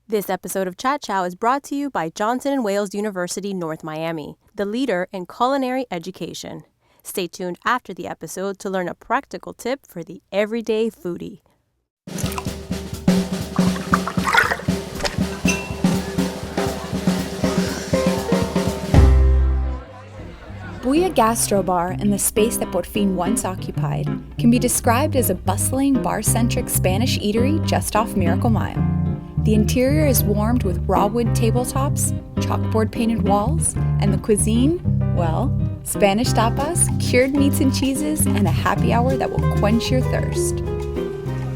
This episode of Chat Chow is brought to you by Johnson & Wales University, North Miami, the leader in culinary education. Stay tuned after the episode to learn a practical tip for the everyday foodie. Bulla gastrobar, in the space that Por Fin once occupied, can be described as a bustling, bar-centric Spanish eatery just off Miracle Mile. The interior is warmed with raw wood tabletops, chalkboard-painted walls, and the cuisine, well, Spanish tapas, cured meats and cheeses, and a happy hour that will quench your thirst.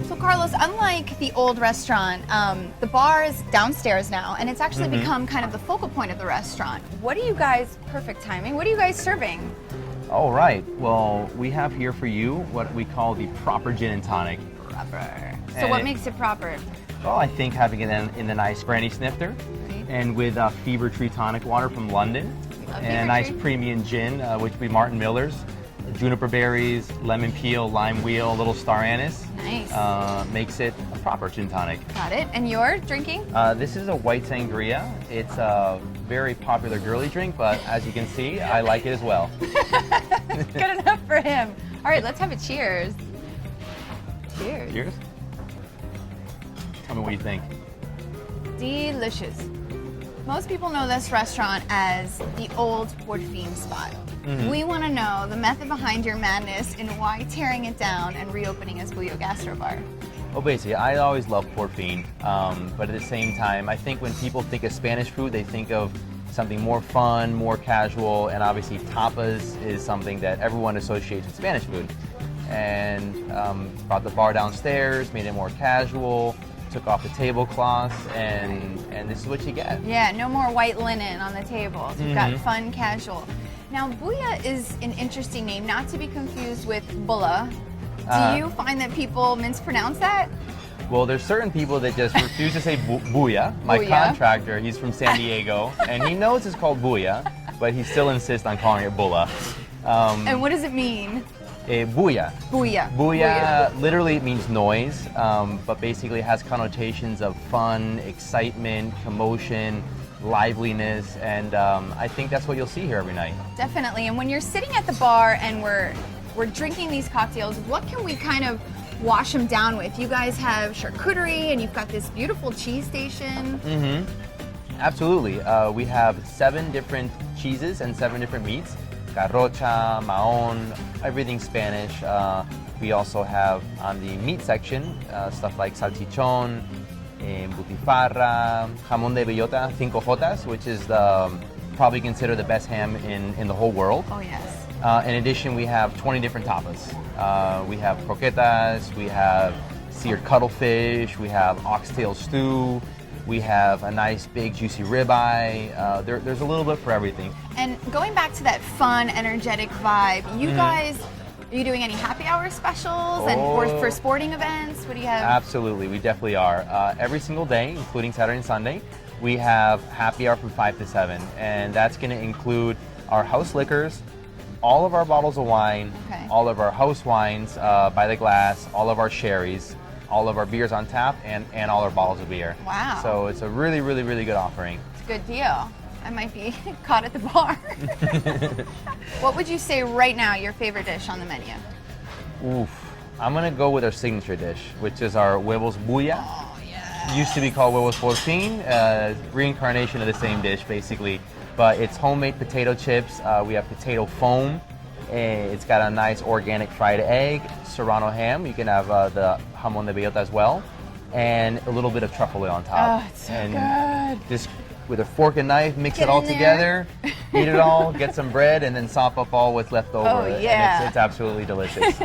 So Carlos, unlike the old restaurant, the bar is downstairs now, and it's actually become kind of the focal point of the restaurant. What are you guys, perfect timing, what are you guys serving? All right, well, we have here for you what we call the proper gin and tonic. Proper. So what makes it proper? Well, I think having it in the nice brandy snifter, and with Fever Tree tonic water from London, and a nice premium gin, which would be Martin Miller's, juniper berries, lemon peel, lime wheel, little star anise. Nice. Makes it a proper gin tonic. Got it. And you're drinking? This is a white sangria. It's a very popular girly drink, but as you can see, I like it as well. Good enough for him. All right, let's have a cheers. Cheers. Cheers. Tell me what you think. Delicious. Most people know this restaurant as the old Por Fin spot. We want to know the method behind your madness and why tearing it down and reopening as Bulla Gastrobar. Well, basically, I always loved Por Fin, but at the same time, I think when people think of Spanish food, they think of something more fun, more casual, and obviously tapas is something that everyone associates with Spanish food. And brought the bar downstairs, made it more casual, took off the tablecloths, and this is what you get. Yeah, no more white linen on the tables. We've got fun, casual. Now, Bulla is an interesting name, not to be confused with Bulla. Do you find that people mispronounce that? Well, there's certain people that just refuse to say Bulla. My contractor, he's from San Diego, and he knows it's called Bulla, but he still insists on calling it Bulla. And what does it mean? Bulla. Bulla. Bulla literally means noise, but basically has connotations of fun, excitement, commotion, liveliness, and I think that's what you'll see here every night. Definitely. And when you're sitting at the bar and we're drinking these cocktails, what can we kind of wash them down with? You guys have charcuterie, and you've got this beautiful cheese station. Absolutely. We have 7 different cheeses and 7 different meats. Garrocha, mahon, everything Spanish. We also have on the meat section stuff like salchichon, butifarra, jamón de bellota, 5Jotas, which is probably considered the best ham in the whole world. Oh, yes. In addition, we have 20 different tapas. We have croquetas, we have seared cuttlefish, we have oxtail stew, we have a nice big juicy ribeye. There's a little bit for everything. And going back to that fun, energetic vibe, you guys, are you doing any happy hour specials or for sporting events? What do you have? Absolutely, we definitely are. Every single day, including Saturday and Sunday, we have happy hour from 5 to 7, and that's going to include our house liquors, all of our bottles of wine, all of our house wines by the glass, all of our sherries, all of our beers on tap, and all our bottles of beer. Wow. So it's a really, really, really good offering. It's a good deal. I might be caught at the bar. What would you say right now your favorite dish on the menu? Oof. I'm going to go with our signature dish, which is our huevos Bulla. Oh, yeah. Used to be called huevos por fin, reincarnation of the same dish, basically. But it's homemade potato chips. We have potato foam. It's got a nice organic fried egg, serrano ham. You can have the jamón de bellota as well, and a little bit of truffle oil on top. Oh, it's so good. Just with a fork and knife, mix it all together, eat it all, get some bread, and then sop up all what's left over. Oh, yeah. And it's absolutely delicious.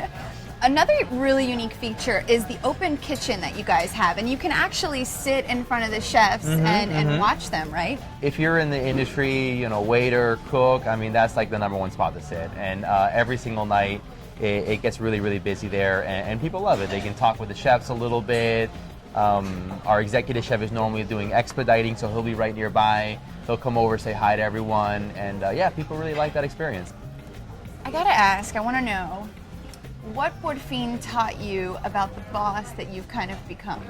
Another really unique feature is the open kitchen that you guys have, and you can actually sit in front of the chefs and watch them, right? If you're in the industry, you know, waiter, cook, I mean, that's like the #1 spot to sit. And every single night, it gets really, really busy there, and people love it. They can talk with the chefs a little bit. Our executive chef is normally doing expediting, so he'll be right nearby. He'll come over, say hi to everyone, and yeah, people really like that experience. I gotta ask, I wanna know, what Por Fin taught you about the boss that you've kind of become?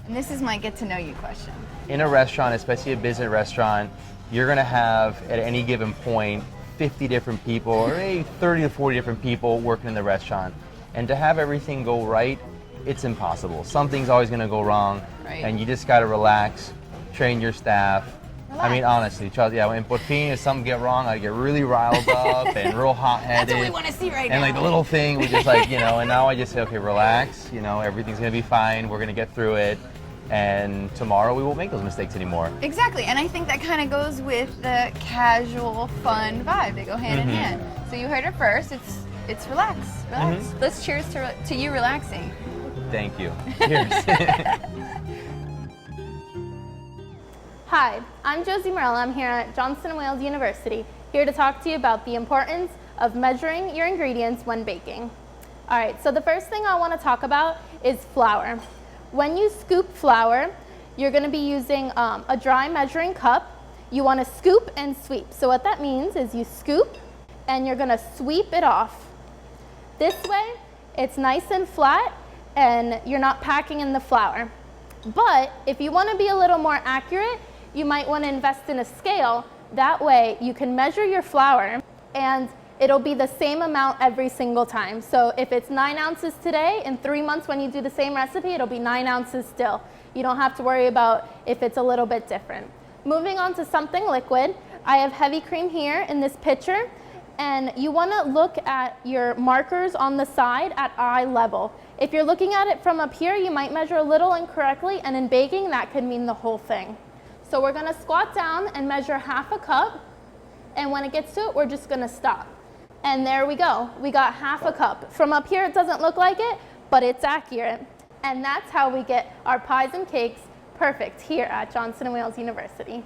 And this is my get to know you question. In a restaurant, especially a business restaurant, you're gonna have at any given point 50 different people or maybe 30 to 40 different people working in the restaurant. And to have everything go right, it's impossible. Something's always gonna go wrong, Right. and you just gotta relax, train your staff. Relax. I mean, honestly, Charles, yeah, when porcine, if something get wrong, I get really riled up and real hot-headed. That's what we want to see right now. And like the little thing, we just like, and now I just say, okay, relax, everything's gonna be fine, we're gonna get through it, and tomorrow we won't make those mistakes anymore. Exactly, and I think that kind of goes with the casual, fun vibe. They go hand in hand. So you heard it first. It's relax. Let's cheers to you relaxing. Thank you. Cheers. Hi, I'm Josie Morella. I'm here at Johnson & Wales University, here to talk to you about the importance of measuring your ingredients when baking. All right, so the first thing I want to talk about is flour. When you scoop flour, you're going to be using a dry measuring cup. You want to scoop and sweep. So what that means is you scoop and you're going to sweep it off. This way, it's nice and flat and you're not packing in the flour. But if you want to be a little more accurate, you might want to invest in a scale. That way you can measure your flour and it'll be the same amount every single time. So if it's 9 ounces today, in 3 months when you do the same recipe, it'll be 9 ounces still. You don't have to worry about if it's a little bit different. Moving on to something liquid, I have heavy cream here in this pitcher, and you want to look at your markers on the side at eye level. If you're looking at it from up here, you might measure a little incorrectly, and in baking, that could mean the whole thing. So we're going to squat down and measure half a cup, and when it gets to it, we're just going to stop. And there we go. We got half a cup. From up here, it doesn't look like it, but it's accurate. And that's how we get our pies and cakes perfect here at Johnson & Wales University.